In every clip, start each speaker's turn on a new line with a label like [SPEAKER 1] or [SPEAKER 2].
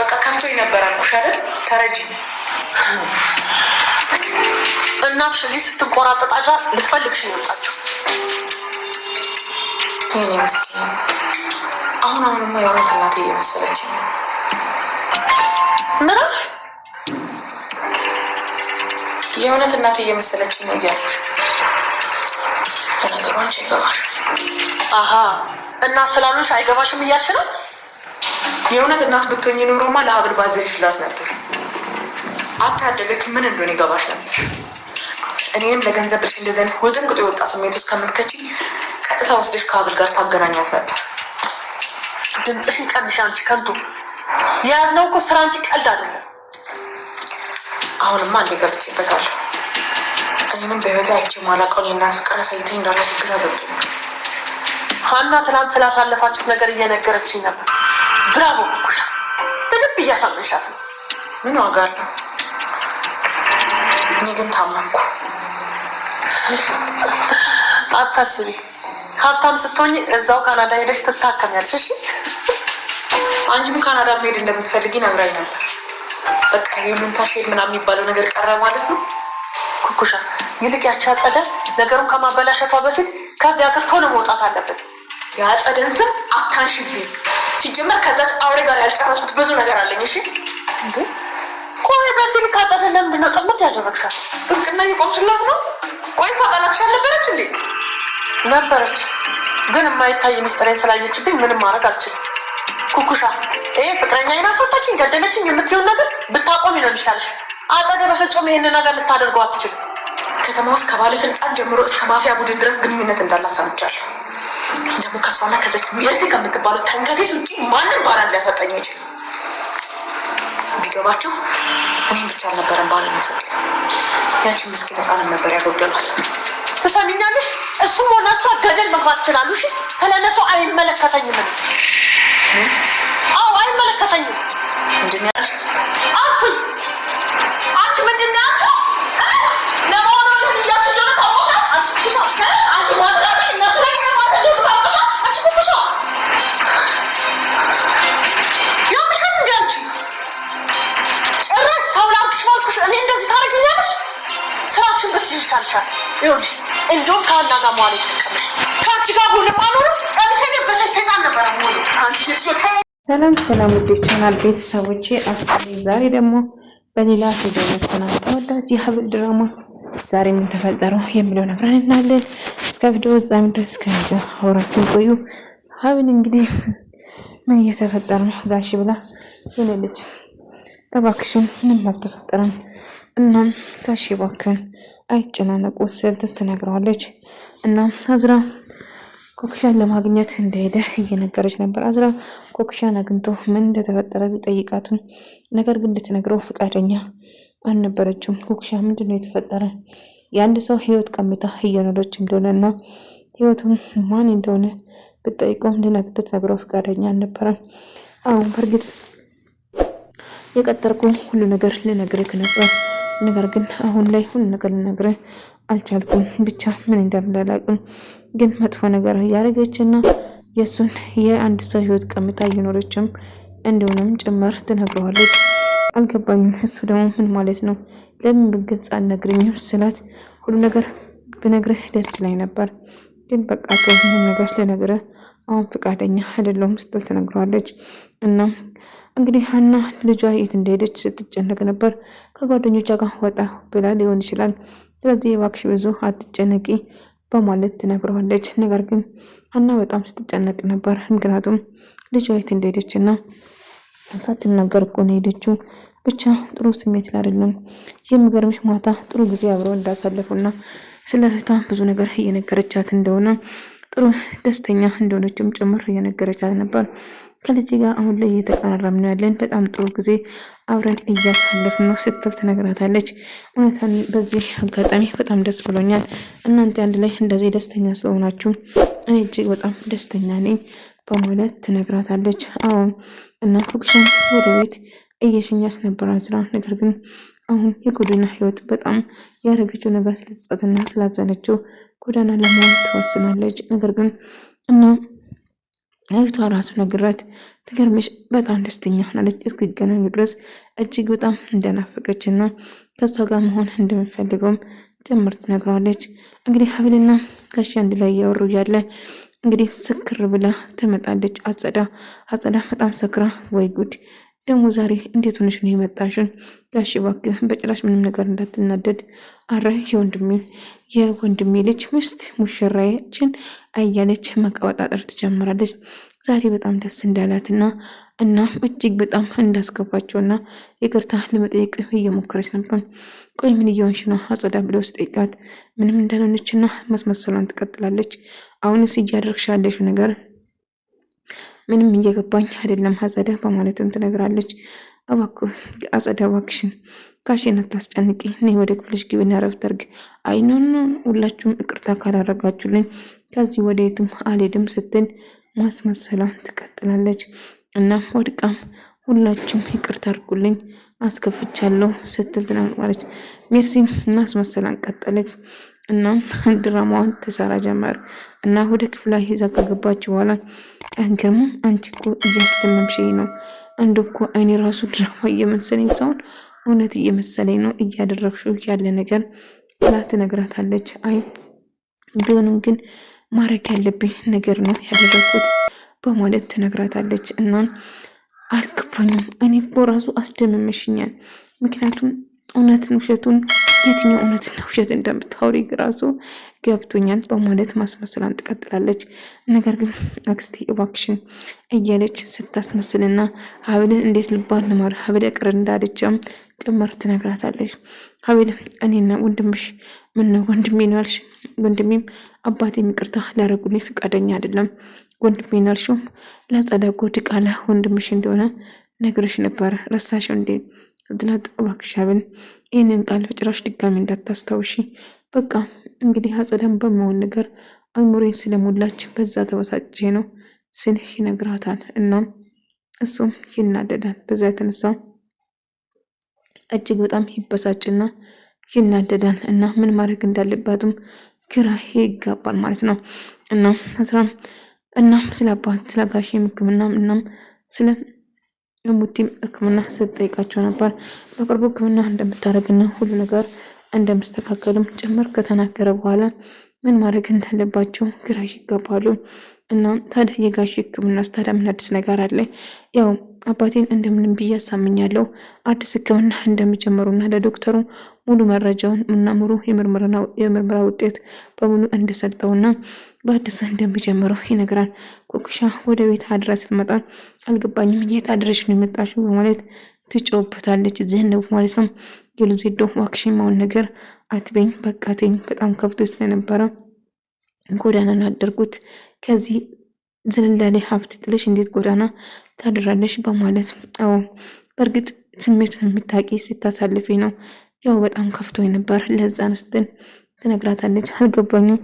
[SPEAKER 1] በቃ ከፍቶኝ ነበር አልኩሽ አይደል? ተረጂ እናትሽ እዚህ ስትቆራጠጣ ልትፈልግሽ ነው የወጣችው።
[SPEAKER 2] የኔ ምስኪን አሁንማ የእውነት እናቴ እየመሰለች ነው።
[SPEAKER 1] ምንሽ?
[SPEAKER 2] የእውነት እናቴ እየመሰለች ነው እያልኩሽ። ለነገሩ አንቺ ይገባሽ።
[SPEAKER 1] አሀ እናት ስላሉሽ አይገባሽም እያልሽ ነው?
[SPEAKER 2] የእውነት እናት ብትሆኚ ኖሮማ ለሀብል ባዘንሽላት ነበር። አታደገችው ምን እንደሆነ ይገባሽ ነበር። እኔንም ለገንዘብ ብለሽ እንደዚህ አይነት ውጥንቅጡ የወጣ ስሜት ውስጥ ከምትከቺ ቀጥታ ወስደሽ ከሀብል ጋር ታገናኛት ነበር።
[SPEAKER 1] ድምፅሽን ቀንሽ አንቺ ከንቱ። የያዝነው እኮ ስራ እንጂ ቀልድ አይደለም።
[SPEAKER 2] አሁንማ እንደ ገብቼበታለሁ። እኔንም በህይወቴ አይቼ ማላውቀውን የእናት ፍቅር አሳይተኝ እንዳራስ ግራ ገብቶኝ።
[SPEAKER 1] ሀና ትናንት ስላሳለፋችሁት ነገር እየነገረችኝ ነበር። ብራቮ ኩኩሻ፣ በልብ እያሳመንሻት ነው።
[SPEAKER 2] ምን ዋጋ አለው? እኔ ግን ታመምኩ።
[SPEAKER 1] አታስቢ፣ ሀብታም ስትሆኝ እዛው ካናዳ ሄደሽ ትታከሚያለሽ። እሺ
[SPEAKER 2] አንቺም ካናዳ መሄድ እንደምትፈልጊ ነግራኝ ነበር። በቃ የምንታሽ ሄድ ምናምን የሚባለው ነገር ቀረ ማለት ነው።
[SPEAKER 1] ኩኩሻ፣ ይልቅ ያቺ አጸደ ነገሩን ከማበላሸቷ በፊት ከዚህ ሀገር ቶሎ መውጣት አለብን።
[SPEAKER 2] የአጸደን ስም አታንሽብኝ። ሲጀመር ከዛች አውሬ ጋር ያልጨረስኩት ብዙ ነገር አለኝ። እሺ
[SPEAKER 1] እንዴ ቆይ በዚህ ልክ አጸደ ለምንድን ነው ጥምድ ያደረግሻት?
[SPEAKER 2] ጥብቅና እየቆምሽላት ነው? ቆይ እሷ ጠላትሽ አልነበረች እንዴ?
[SPEAKER 1] ነበረች፣ ግን የማይታይ ምስጢሬን ስላየችብኝ ምንም ማድረግ አልችልም። ኩኩሻ፣ ይሄ ፍቅረኛ ይናሳታችኝ ገደለችኝ የምትይውን ነገር ብታቆሚ ነው የሚሻልሽ። አጸደ በፍጹም ይህንን ነገር ልታደርገው አትችልም።
[SPEAKER 2] ከተማ ውስጥ ከባለስልጣን ጀምሮ እስከ ማፊያ ቡድን ድረስ ግንኙነት እንዳላት ሰምቻለሁ። ደግሞ ከሷና ከዘች ሜርሲ ከምትባለው ተንከሴስ ውጭ ማንም ባላን ሊያሰጠኝ ይችላል። ቢገባቸው እኔም ብቻ አልነበረም ባለን ያሰጠኝ። ያችን ምስኪን ህፃንን ነበር ያጎደሏት።
[SPEAKER 1] ትሰሚኛለሽ? እሱም ሆነ እሷ ገደል መግባት ይችላሉ። እሺ ስለ እነሱ አይመለከተኝም። አዎ አይመለከተኝም።
[SPEAKER 2] ምንድን ነው ያልሽው?
[SPEAKER 1] አልኩኝ። አንቺ ምንድን ነው ያልሽው? ለመሆኑ ምን እያልሽ እንደሆነ ታውቀሻል? አንቺ ኩኩሻ፣ አንቺ ማድረግ እነሱ ላይ ማለት እንደሆነ ታውቀሻል? አንቺ ኩኩሻ ያምሻል እንደ አንቺ ጭራሽ ሰው ላርክሽ ባልኩሽ እኔ እንደዚህ ታደርጊኛለሽ? ስራሽን ብትይሻልሻል። ይኸውልሽ እንደውም ከሀና ጋር መዋል ይጠቀምሽ። ከአንቺ ጋር ሁንም አልሆንም። ለምሳሌ በሴጣን ነበረ ሆኑ አንቺ ሴትዮ።
[SPEAKER 3] ሰላም ሰላም፣ ውድ ቻናል ቤተሰቦቼ፣ ዛሬ ደግሞ በሌላ ቪዲዮ መጥተናል። ተወዳጅ የሀብል ድራማ ዛሬ ምን ተፈጠረው የሚለውን አብረን እናያለን። እስከ ቪዲዮ ፍጻሜ ድረስ ከእኔ ጋር አብራችሁ ቆዩ። ሀብል እንግዲህ ምን እየተፈጠረ ነው ጋሽ ብላ የኔ ልጅ እባክሽን ምንም አልተፈጠረም፣ እናም ጋሽ እባክህን አይጨናነቁ ስትል ትነግረዋለች። እናም አዝራ ኮክሻን ለማግኘት እንደሄደ እየነገረች ነበር። አዝራ ኮክሻን አግኝቶ ምን እንደተፈጠረ ቢጠይቃትም ነገር ግን እንድትነግረው ፈቃደኛ አልነበረችም። ኮክሻ ምንድነው የተፈጠረ? የአንድ ሰው ህይወት ቀምታ እየኖረች እንደሆነና ህይወቱን ማን እንደሆነ ብትጠይቀው ልትነግረው ፈቃደኛ አልነበረም። አሁን በእርግጥ የቀጠርኩ ሁሉ ነገር ልነግርህ ነበር፣ ነገር ግን አሁን ላይ ሁሉ ነገር ልነግርህ አልቻልኩም። ብቻ ምን እንደምላላቅም ግን መጥፎ ነገር ያደረገችና የሱን የአንድ ሰው ህይወት ቀምታ እየኖረችም እንደሆነም ጭምር ትነግረዋለች። አልገባኝም። እሱ ደግሞ ምን ማለት ነው? ለምን በግልጽ አልነግረኝም ስላት ሁሉ ነገር ብነግርህ ደስ ላይ ነበር፣ ግን በቃ ምንም ነገር ልነግርህ አሁን ፈቃደኛ አይደለሁም ስትል ትነግረዋለች። እና እንግዲህ ሀና ልጇ የት እንደሄደች ስትጨነቅ ነበር። ከጓደኞቿ ጋር ወጣ ብላ ሊሆን ይችላል። ስለዚህ እባክሽ ብዙ አትጨነቂ በማለት ትነግረዋለች። ነገር ግን ሀና በጣም ስትጨነቅ ነበር። ምክንያቱም ልጇ የት እንደሄደች እና ሳትናገር እኮ ነው የሄደችው። ብቻ ጥሩ ስሜት ላይ አይደለም። የሚገርምሽ ማታ ጥሩ ጊዜ አብረው እንዳሳለፉና ስለ እህቷ ብዙ ነገር እየነገረቻት እንደሆነ ጥሩ ደስተኛ እንደሆነችም ጭምር እየነገረቻት ነበር። ከልጅ ጋር አሁን ላይ እየተቀራረብን ያለን በጣም ጥሩ ጊዜ አብረን እያሳለፍን ነው ስትል ትነግራታለች። እውነታን በዚህ አጋጣሚ በጣም ደስ ብሎኛል። እናንተ አንድ ላይ እንደዚህ ደስተኛ ስለሆናችሁ እኔ እጅግ በጣም ደስተኛ ነኝ በማለት ትነግራታለች። አዎ እና ኮክሻን ወደ ቤት እየሸኛት ነበር አዝራ። ነገር ግን አሁን የጎዳና ህይወት በጣም ያደረገችው ነገር ስለጸጸትና ስላዘነችው ጎዳና ለመሆን ትወስናለች። ነገር ግን እና እህቷ ራሱ ነግራት ትገርምሽ በጣም ደስተኛ ሆናለች። እስኪገናኙ ድረስ እጅግ በጣም እንደናፈቀችና ከሷ ጋር መሆን እንደምፈልገውም ጭምር ትነግረዋለች። እንግዲህ ሀብልና ጋሽ አንድ ላይ እያወሩ እያለ እንግዲህ ስክር ብላ ትመጣለች። አጸዳ በጣም ሰክራ፣ ወይ ጉድ ደግሞ ዛሬ እንዴት ሆነሽ ነው የመጣሽን? ጋሽ እባክህ በጭራሽ ምንም ነገር እንዳትናደድ። አረ የወንድሜ ልጅ ሚስት ሙሽራችን እያለች መቀወጣጠር ትጀምራለች። ዛሬ በጣም ደስ እንዳላትና እና እጅግ በጣም እንዳስገባቸውና ይቅርታ ለመጠየቅ እየሞከረች ነበር። ቆይ ምን እየሆንሽ ነው አጸዳ ብለው ስጠይቃት ምንም እንዳልሆነችና ማስመሰሏን ትቀጥላለች። አሁንስ እያደረግሽ ያለሽው ነገር ምንም እየገባኝ አይደለም አጸዳ በማለትም ትነግራለች። እባክህ አጸዳ እባክሽን ጋሼን አታስጨንቂ፣ ነይ ወደ ክፍልሽ ግቢና እረፍት አድርጊ። አይ ኖ ሁላችሁም ይቅርታ ካላረጋችሁልኝ ከዚህ ወደ የትም አልሄድም ስትል ማስመሰሏን ትቀጥላለች። እናም ወድቃም ሁላችሁም ይቅርታ አድርጉልኝ አስከፍቻለሁ ስትል ትናገራለች። ሜርሲም ማስመሰሏን ቀጠለች። እናም ድራማዋን ትሰራ ጀመር እና ወደ ክፍሏ ይዛ ከገባች በኋላ አንገርም አንቺ እኮ እያስደመምሽኝ ነው፣ አንድ እኮ እኔ ራሱ ድራማ እየመሰለኝ ሳይሆን እውነት እየመሰለኝ ነው እያደረግሽው ያለ ነገር ብላ ትነግራታለች። አይ ቢሆንም ግን ማድረግ ያለብኝ ነገር ነው ያደረግኩት በማለት ትነግራታለች። እና አልገባኝም፣ እኔ እኮ ራሱ አስደምመሽኛል። ምክንያቱም እውነትን ውሸቱን የትኛው እውነትና ውሸት እንደምታወሪ ራሱ ገብቶኛል በማለት ማስመሰላን ትቀጥላለች። ነገር ግን አክስቴ እባክሽን እያለች ስታስመስልና ሀብልን እንዴት ልባል ለማር ሀብል ቅር እንዳለችም ጭምር ትነግራታለች። ሀብል እኔና ወንድምሽ ምነው ወንድሜ ነው ያልሽ? ወንድሜም አባቴም ይቅርታ ሊያደርጉልኝ ፈቃደኛ አይደለም። ወንድሜ ነው ያልሽው ለጸዳ ጎድ ቃላ ወንድምሽ እንደሆነ ነግረሽ ነበር፣ ረሳሽው እንዴ? ዝናጥ እባክሽ ሀብል ይህንን ቃል በጭራሽ ድጋሚ እንዳታስታውሺ። በቃ እንግዲህ አጸዳም በመሆን ነገር አእምሮዬን ስለሞላች በዛ ተበሳጭ ነው ስል ይነግራታል። እናም እሱም ይናደዳል። በዛ የተነሳ እጅግ በጣም ይበሳጭና ይናደዳል እና ምን ማድረግ እንዳለባትም ግራ ይጋባል ማለት ነው። እናም ስለ አባት ስለ ጋሽ ሕክምና እናም ስለ ሙቲም ሕክምና ስትጠይቃቸው ነበር። በቅርቡ ሕክምና እንደምታደርግና ሁሉ ነገር እንደምስተካከልም ጭምር ከተናገረ በኋላ ምን ማድረግ እንዳለባቸው ግራ ይጋባሉ። እና ታዲያ የጋሽ ሕክምና ታዲያ ምን አዲስ ነገር አለ? ያው አባቴን እንደምንም ብዬ አሳምኛለሁ አዲስ ሕክምና እንደሚጀምሩና ለዶክተሩ ሙሉ መረጃውን እና ሙሉ የምርመራ ውጤት በሙሉ እንደሰጠውና በአዲስ እንደሚጀምረው ይነግራል። ኮክሻ ወደ ቤት አድራ ስትመጣ አልገባኝም የት አድረሽ ነው የመጣሽው በማለት ትጮህበታለች። ዘነቡ ማለት ነው። የሉዜዶ ዋክሽማውን ነገር አትበኝ በቃተኝ በጣም ከብቶ ስለነበረ ጎዳናን አደርጉት ከዚህ ዝልላሌ ሀብት ጥለሽ እንዴት ጎዳና ታድራለሽ በማለት አዎ በእርግጥ ስሜቱን የምታውቂ ስታሳልፊ ነው ያው በጣም ከፍቶ ነበር ለዛ ነው ስትል ትነግራታለች። አልገባኝም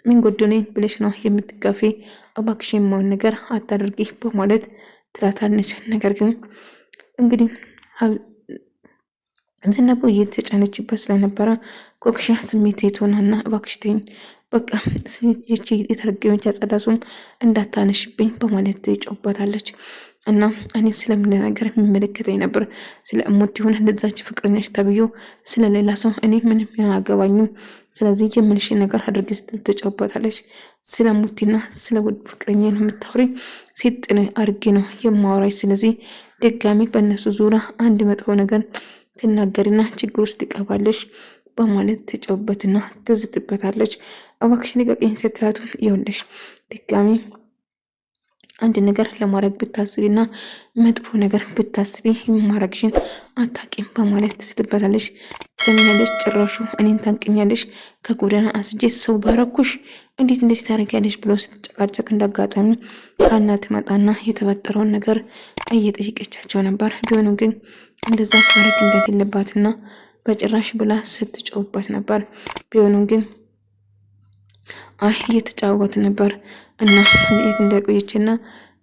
[SPEAKER 3] ምን ጎዶነኝ ብለሽ ነው የምትጋፊ? እባክሽ የማውን ነገር አታድርጊ በማለት ትላታለች። ነገር ግን እንግዲህ ዝናቡ እየተጫነችበት ስለነበረ ኮክሻ ስሜት የተሆናና እባክሽ ተይኝ በቃ ይቺ የተረገመች አጸዳሱም እንዳታነሽብኝ በማለት ትጮህባታለች። እና እኔ ስለምን ነገር የሚመለከተኝ ነበር ስለ እሞት የሆነ እንደዛች ፍቅረኛሽ ተብዮ ስለሌላ ሰው እኔ ምንም አያገባኝም። ስለዚህ የምልሽ ነገር አድርጊ ስትል ትጮህባታለች። ስለ ሙቲና ስለ ውድ ፍቅረኛ ነው የምታወሪ ሴት አድርጌ ነው የማወራሽ። ስለዚህ ደጋሚ በእነሱ ዙሪያ አንድ መጥፎ ነገር ትናገሪና ችግር ውስጥ ትቀባለሽ በማለት ትጮህበትና ትዝትበታለች። እባክሽ ንገሪኝ ስትላቱን ይኸውልሽ ድጋሚ አንድ ነገር ለማድረግ ብታስቢና መጥፎ ነገር ብታስቢ የማረግሽን አታቂም በማለት ትስትበታለች። ትሰሚኛለሽ? ጭራሹ እኔን ታንቅኛለሽ? ከጎዳና አስጄ ሰው ባረኩሽ እንዴት እንደዚህ ታደርጊያለሽ? ብሎ ስትጨቃጨቅ እንዳጋጣሚ ሀና ትመጣና የተፈጠረውን ነገር እየጠየቀቻቸው ነበር። ቢሆንም ግን እንደዛ ማድረግ እንደሌለባትና በጭራሽ ብላ ስትጮህባት ነበር። ቢሆንም ግን አይ እየተጫወት ነበር እና የት እንደቆየችና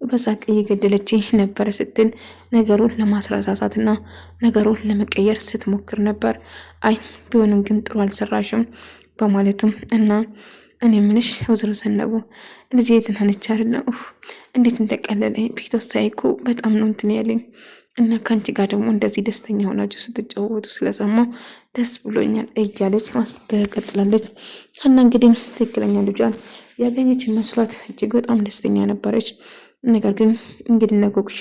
[SPEAKER 3] በሳቅ እየገደለች ነበረ ስትል ነገሩን ለማስረሳሳትና ነገሩን ለመቀየር ስትሞክር ነበር። አይ ቢሆንም ግን ጥሩ አልሰራሽም በማለትም እና እኔ ምንሽ ወዝሮ ሰነቡ ልጅ የትናንቻ አይደለም እንዴት እንደቀለለኝ ፊቷ ሳይኮ በጣም ነው እንትን ያለኝ እና ከአንቺ ጋር ደግሞ እንደዚህ ደስተኛ ሆናችሁ ስትጫወቱ ስለሰማሁ ደስ ብሎኛል እያለች ትቀጥላለች። ሀና እንግዲህ ትክክለኛ ልጇን ያገኘች መስሏት እጅግ በጣም ደስተኛ ነበረች። ነገር ግን እንግዲህ ነጎጉሻ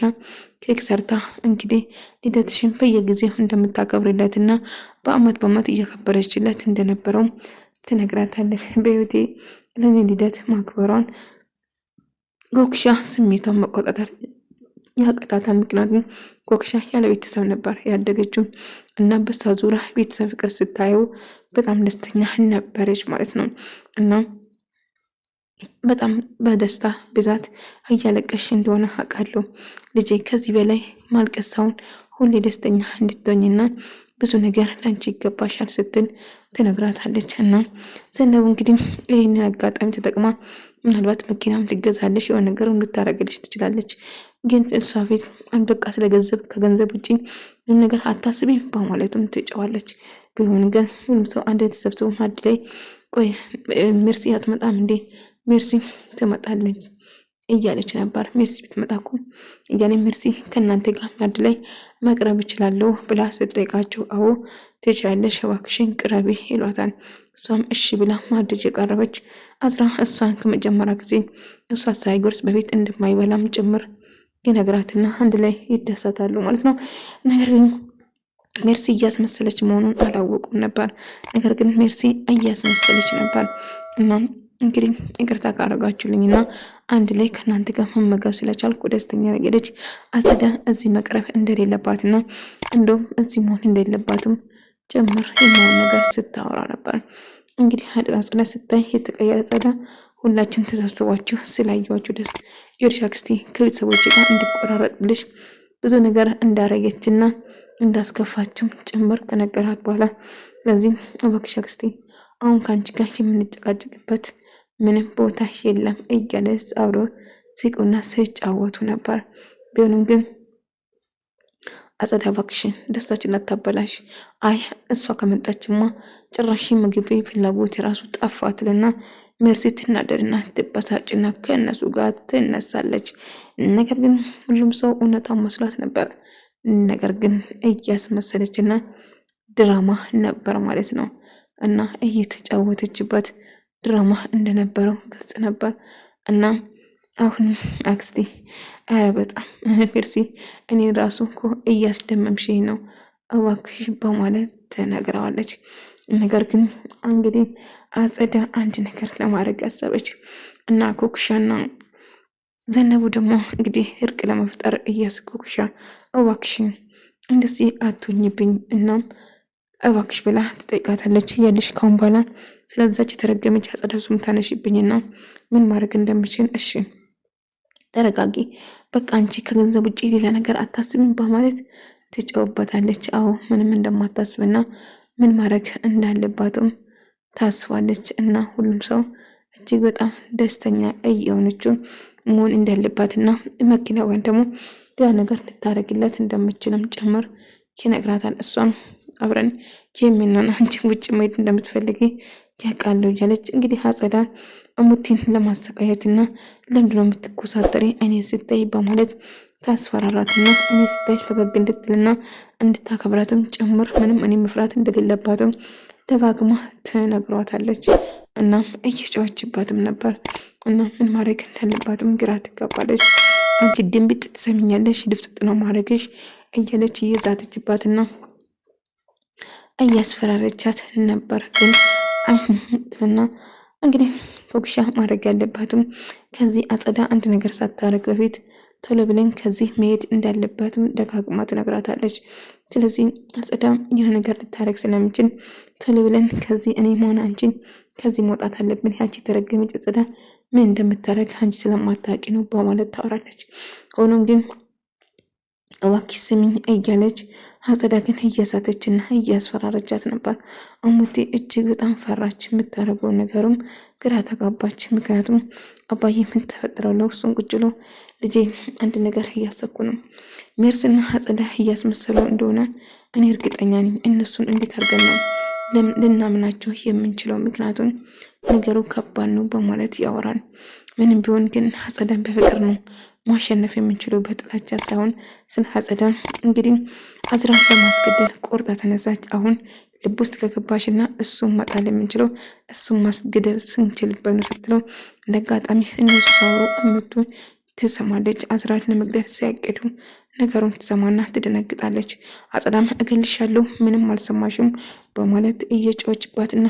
[SPEAKER 3] ኬክ ሰርታ እንግዲህ ልደትሽን በየጊዜው እንደምታከብርለትና በአመት እያከበረችለት እንደነበረው ትነግራታለች። በህይወቴ ለእኔ ልደት ማክበሯን ጎግሻ ስሜቷን መቆጣጠር ያቀጣታል። ምክንያቱም ጎግሻ ያለ ቤተሰብ ነበር ያደገችው እና በሳ ዙሪያ ቤተሰብ ፍቅር ስታየው በጣም ደስተኛ ነበረች ማለት ነው። እና በጣም በደስታ ብዛት እያለቀሽ እንደሆነ አውቃለሁ ልጄ፣ ከዚህ በላይ ማልቀስ ሳይሆን ሁሌ ደስተኛ እንድትሆኝና ብዙ ነገር ለአንቺ ይገባሻል ስትል ትነግራታለች። እና ዘነቡ እንግዲህ ይህንን አጋጣሚ ተጠቅማ ምናልባት መኪናም ልገዛለች የሆነ ነገር ልታረግልሽ ትችላለች። ግን እሷ ቤት በቃ ስለገንዘብ ከገንዘብ ውጭ ምንም ነገር አታስቢም በማለትም ትጨዋለች። ቢሆን ግን ሁሉም ሰው አንድ ተሰብስቦ ማድ ላይ ቆይ ሜርሲ አትመጣም እንዴ? ሜርሲ ትመጣለች እያለች ነበር። ሜርሲ ብትመጣ እኮ እያኔ ሜርሲ ከእናንተ ጋር ማድ ላይ መቅረብ እችላለሁ ብላ ስትጠይቃቸው አዎ ትችያለሽ፣ እባክሽን ቅረቢ ይሏታል። እሷም እሺ ብላ ማድጅ የቀረበች አዝራ እሷን ከመጀመሪያ ጊዜ እሷ ሳይጎርስ በፊት እንደማይበላም ጭምር ይነግራትና አንድ ላይ ይደሰታሉ ማለት ነው። ነገር ግን ሜርሲ እያስመሰለች መሆኑን አላወቁም ነበር። ነገር ግን ሜርሲ እያስመሰለች ነበር። እና እንግዲህ ይቅርታ ካረጋችሁልኝና አንድ ላይ ከእናንተ ጋር መመገብ ስለቻልኩ ደስተኛ ነገረች። አጸዳ እዚህ መቅረብ እንደሌለባትና እንደውም እዚህ መሆን እንደሌለባትም ጭምር የመሆን ነገር ስታወራ ነበር። እንግዲህ አጸዳ ስታይ የተቀየረ ጸዳ ሁላችን ተሰብስባችሁ ስላየዋችሁ ደስ የእርሻ አክስቴ ከቤተሰቦች ጋር እንዲቆራረጥልሽ ብዙ ነገር እንዳረገችና እንዳስከፋችም ጭምር ከነገራት በኋላ ስለዚህ እባክሽ አክስቴ አሁን ከአንቺ ጋር የምንጨቃጨቅበት ምንም ቦታ የለም እያለ አብሮ ሲቁና ሲጫወቱ ነበር። ቢሆንም ግን አጸዳ እባክሽን ደስታችን አታበላሽ። አይ እሷ ከመጣችማ ጭራሽ ምግብ ፍላጎት የራሱ ጠፋትልና ሜርሲ ትናደድና ትበሳጭና ከእነሱ ጋር ትነሳለች። ነገር ግን ሁሉም ሰው እውነታውን መስሏት ነበር። ነገር ግን እያስመሰለችና ድራማ ነበር ማለት ነው። እና እየተጫወተችበት ድራማ እንደነበረው ግልጽ ነበር። እና አሁን አክስቴ ኧረ በጣም ሜርሲ እኔ ራሱ እኮ እያስደመምሽኝ ነው እባክሽ በማለት ትነግረዋለች። ነገር ግን እንግዲህ አጸዳ አንድ ነገር ለማድረግ አሰበች እና ኮክሻና ዘነቡ ደግሞ እንግዲህ እርቅ ለመፍጠር ኮክሻ እባክሽን እንደዚህ አትሁኝብኝ እናም እባክሽ ብላ ትጠይቃታለች። ያለሽ ካሁን በኋላ ስለዛች የተረገመች አጸዳ ሱም ታነሽብኝና ምን ማድረግ እንደምችል እሺ ተረጋጊ፣ በቃ አንቺ ከገንዘብ ውጭ ሌላ ነገር አታስብም በማለት ትጨውበታለች። አዎ ምንም እንደማታስብና ምን ማድረግ እንዳለባትም ታስባለች። እና ሁሉም ሰው እጅግ በጣም ደስተኛ እየሆነችው መሆን እንዳለባትና መኪና ወይም ደግሞ ሌላ ነገር ልታረግለት እንደምችልም ጭምር ይነግራታል። እሷም አብረን ጂሚናን አንቺ ውጭ መሄድ እንደምትፈልጊ ያውቃለሁ እያለች እንግዲህ አጸዳ እሙቲን ለማሰቃየትና ለምንድነው የምትኮሳተሪ እኔ ስታይ በማለት ታስፈራራትና እኔ ስታይ ፈገግ እንድትልና እንድታከብራትም ጭምር ምንም እኔ መፍራት እንደሌለባትም ደጋግማ ትነግሯታለች። እናም እየጨዋችባትም ነበር እና ምን ማድረግ እንዳለባትም ግራ ትጋባለች። አንቺ ድንቢጥ ትሰሚኛለሽ፣ ድፍጥጥ ነው ማድረግሽ እያለች እየዛተችባትና እያስፈራረቻት ነበር። ግን አይትና እንግዲህ ፎክሻ ማድረግ ያለባትም ከዚህ አጸዳ አንድ ነገር ሳታረግ በፊት ቶሎ ብለን ከዚህ መሄድ እንዳለባትም ደጋግማ ትነግራታለች። ስለዚህ አጸዳ የሆነ ነገር ልታረግ ስለምችል ቶሎ ብለን ከዚህ እኔ መሆን አንቺን ከዚህ መውጣት አለብን። ያቺ ተረገመች አጸዳ ምን እንደምታረግ አንቺ ስለማታውቂ ነው በማለት ታወራለች። ሆኖም ግን እባክሽ ስሚኝ እያለች አጸዳ ግን እያሳተችና እያስፈራረቻት ነበር። እሙቴ እጅግ በጣም ፈራች። የምታደርገው ነገሩም ግራ ተጋባች። ምክንያቱም አባዬ ምን ተፈጥረው ለውሱን ቁጭ ብሎ ልጄ አንድ ነገር እያሰብኩ ነው፣ ሜርስና አጸዳ እያስመሰሉ እንደሆነ እኔ እርግጠኛ ነኝ። እነሱን እንዴት አድርገን ነው ልናምናቸው የምንችለው? ምክንያቱም ነገሩ ከባድ ነው በማለት ያወራል። ምንም ቢሆን ግን አጸዳን በፍቅር ነው ማሸነፍ የምንችለው በጥላቻ ሳይሆን ስለ አጸዳን እንግዲህ አዝራን ለማስገደል ቆርጣ ተነሳች። አሁን ልብ ውስጥ ከገባሽና እሱን መጣል የምንችለው እሱን ማስገደል ስንችልበት ነው ስትለው እንደ አጋጣሚ እነሱ ሳወሩ እምቱ ትሰማለች። አዝራን ለመግደል ሲያቅዱ ነገሩን ትሰማና ትደነግጣለች። አጸዳም እገልሻለሁ ምንም አልሰማሽም በማለት እየጮችባትና